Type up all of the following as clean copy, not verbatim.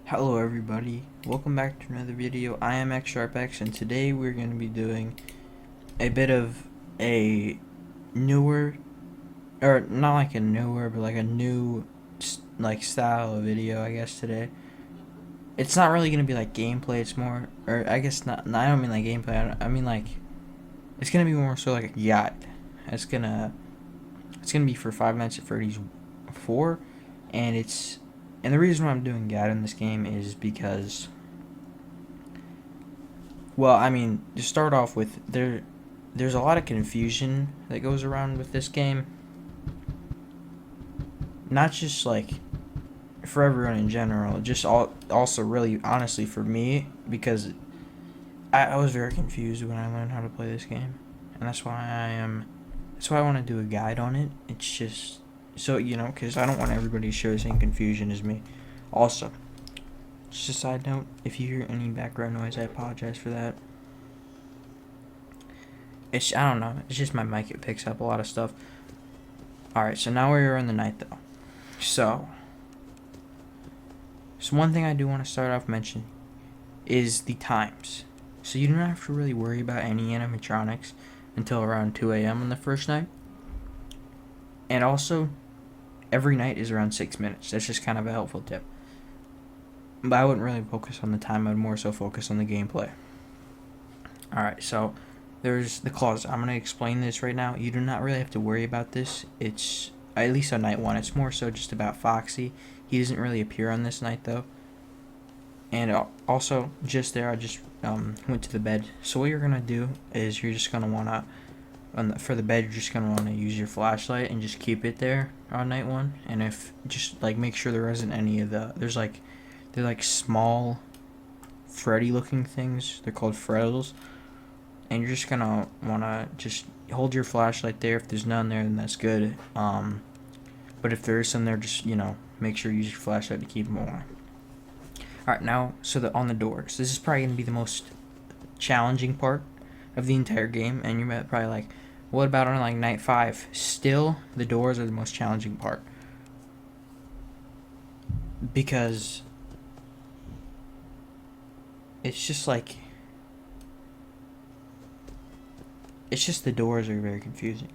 Hello everybody, welcome back to another video. I am XSharpX and today we're going to be doing a bit of a newer, or not like a newer, but like a new style of video I guess today. It's not really going to be like gameplay, it's more, or I guess not, I don't mean like gameplay, I mean like, it's going to be more so like a guide. It's going to be for 5 Nights at Freddy's 4, and the reason why I'm doing guide in this game is because, well, I mean, to start off with, there's a lot of confusion that goes around with this game. Not just like for everyone in general, just also really honestly for me, because I was very confused when I learned how to play this game, and that's why I want to do a guide on it. It's just so because I don't want everybody to share the same confusion as me. Also, just a side note, if you hear any background noise, I apologize for that. I don't know, it's just my mic, it picks up a lot of stuff. Alright, so now we're in the night though. So one thing I do want to start off mentioning is the times. So you don't have to really worry about any animatronics until around 2 a.m. on the first night. And also, every night is around 6 minutes. That's just kind of a helpful tip. But I wouldn't really focus on the time, I'd more so focus on the gameplay. Alright, so there's the closet. I'm going to explain this right now. You do not really have to worry about this. It's, at least on night 1, it's more so just about Foxy. He doesn't really appear on this night though. And also, just there, I just went to the bed. So what you're going to do is you're just going to want to, for the bed, you're just going to want to use your flashlight and just keep it there on night 1. And if, just like make sure there isn't any of they're like small Freddy looking things. They're called Freddles. And you're just going to want to just hold your flashlight there. If there's none there, then that's good. But if there is some there, just, make sure you use your flashlight to keep them on. Alright, now, so on the doors. This is probably going to be the most challenging part of the entire game. And you're probably like, what about on like night 5? Still, the doors are the most challenging part. Because it's just like, the doors are very confusing.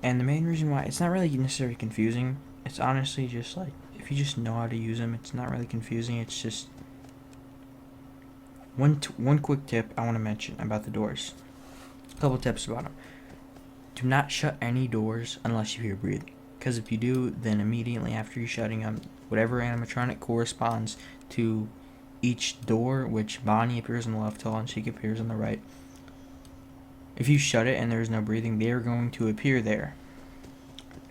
And the main reason why, it's not really necessarily confusing, it's honestly just like, if you just know how to use them, it's not really confusing. It's just one quick tip I want to mention about the doors. A couple tips about them. Do not shut any doors unless you hear breathing, because if you do, then immediately after you're shutting them, whatever animatronic corresponds to each door, which Bonnie appears on the left, and Sheik appears on the right. If you shut it and there's no breathing, they are going to appear there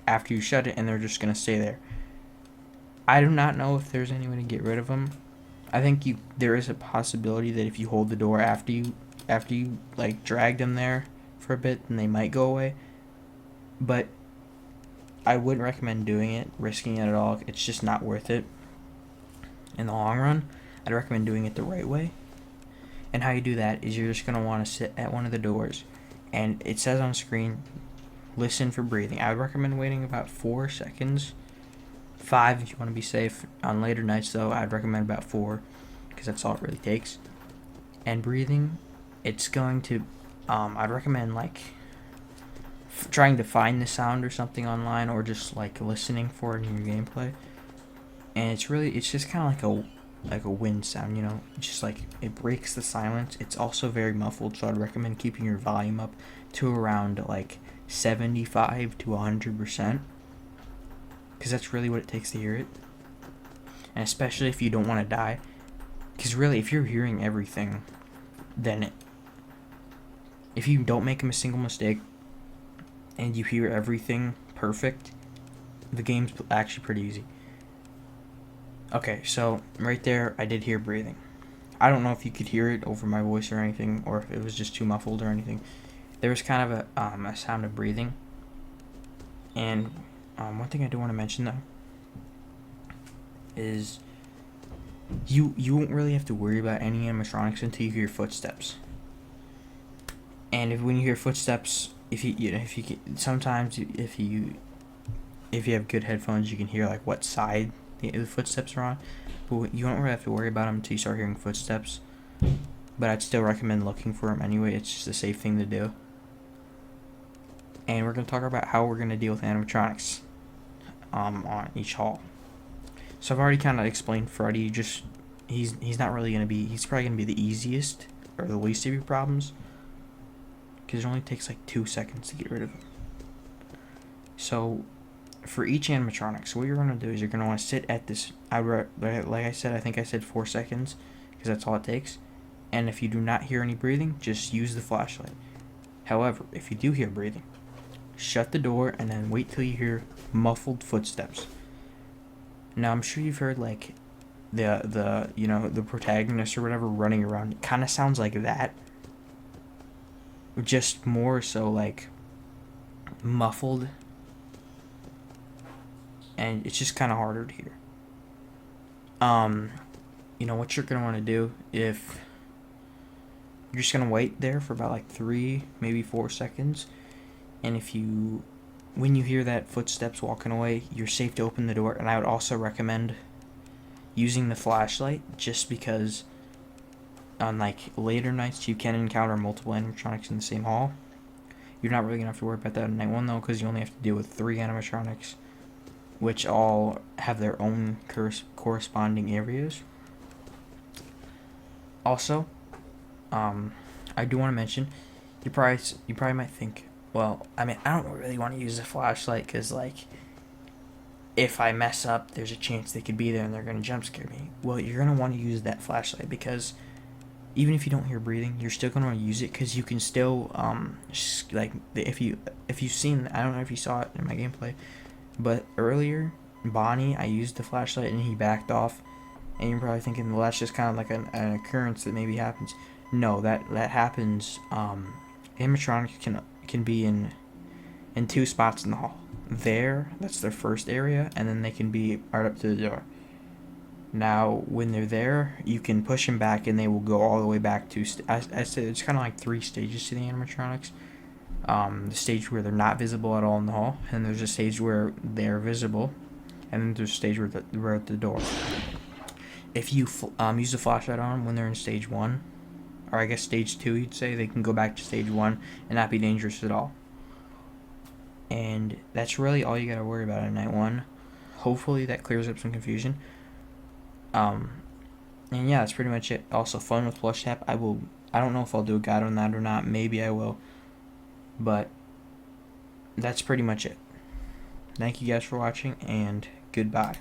after you shut it, and they're just going to stay there. I do not know if there's any way to get rid of them. I think there is a possibility that if you hold the door after you like drag them there for a bit, then they might go away. But I wouldn't recommend doing it, risking it at all. It's just not worth it in the long run. I'd recommend doing it the right way. And how you do that is you're just going to want to sit at one of the doors, and it says on screen, listen for breathing. I would recommend waiting about 4 seconds. 5 if you want to be safe. On later nights though, I'd recommend about 4, because that's all it really takes. And breathing, it's going to, I'd recommend like trying to find the sound or something online, or just like listening for it in your gameplay. And it's just kind of like a wind sound, just like it breaks the silence. It's also very muffled, so I'd recommend keeping your volume up to around like 75 to 100%, because that's really what it takes to hear it. And especially if you don't want to die, because really, if you're hearing everything, then if you don't make a single mistake and you hear everything perfect, the game's actually pretty easy. Okay, so right there, I did hear breathing. I don't know if you could hear it over my voice or anything, or if it was just too muffled or anything. There was kind of a sound of breathing. And one thing I do want to mention though is you won't really have to worry about any animatronics until you hear footsteps. And when you hear footsteps, sometimes if you have good headphones, you can hear like what side the footsteps are on, but you don't really have to worry about them until you start hearing footsteps. But I'd still recommend looking for them anyway. It's just a safe thing to do. And we're going to talk about how we're going to deal with animatronics on each hall. So I've already kind of explained Freddy. Just he's not really going to be. He's probably going to be the easiest or the least of your problems, because it only takes like 2 seconds to get rid of him. So for each animatronic, so what you're going to do is you're going to want to sit at this. Like I said, I think I said 4 seconds, because that's all it takes. And if you do not hear any breathing, just use the flashlight. However, if you do hear breathing, shut the door and then wait till you hear muffled footsteps. Now I'm sure you've heard like the protagonist or whatever running around. It kind of sounds like that, just more so like muffled, and it's just kind of harder to hear. What you're gonna want to do, if you're just gonna wait there for about like 3, maybe 4 seconds, and when you hear that footsteps walking away, you're safe to open the door. And I would also recommend using the flashlight, just because on like later nights you can encounter multiple animatronics in the same hall. You're not really gonna have to worry about that in night 1 though, because you only have to deal with 3 animatronics, which all have their own corresponding areas. Also, I do want to mention, you probably might think, well, I mean, I don't really want to use a flashlight because, like, if I mess up, there's a chance they could be there and they're going to jump scare me. Well, you're going to want to use that flashlight, because even if you don't hear breathing, you're still going to want to use it, because you can still, if you've seen, I don't know if you saw it in my gameplay, but earlier, Bonnie, I used the flashlight and he backed off. And you're probably thinking, well, that's just kind of like an occurrence that maybe happens. No, that happens. Animatronics can be in 2 spots in the hall. That's their first area, and then they can be right up to the door. Now, when they're there, you can push them back, and they will go all the way back to. I said it's kind of like 3 stages to the animatronics. The stage where they're not visible at all in the hall, and there's a stage where they're visible, and then there's a stage where they're at the door. If you use a flashlight on them when they're in stage 1, or I guess stage 2, you'd say, they can go back to stage 1 and not be dangerous at all. And that's really all you gotta worry about in night 1. Hopefully that clears up some confusion. And yeah, that's pretty much it. Also, fun with plush tap. I don't know if I'll do a guide on that or not. Maybe I will. But that's pretty much it. Thank you guys for watching, and goodbye.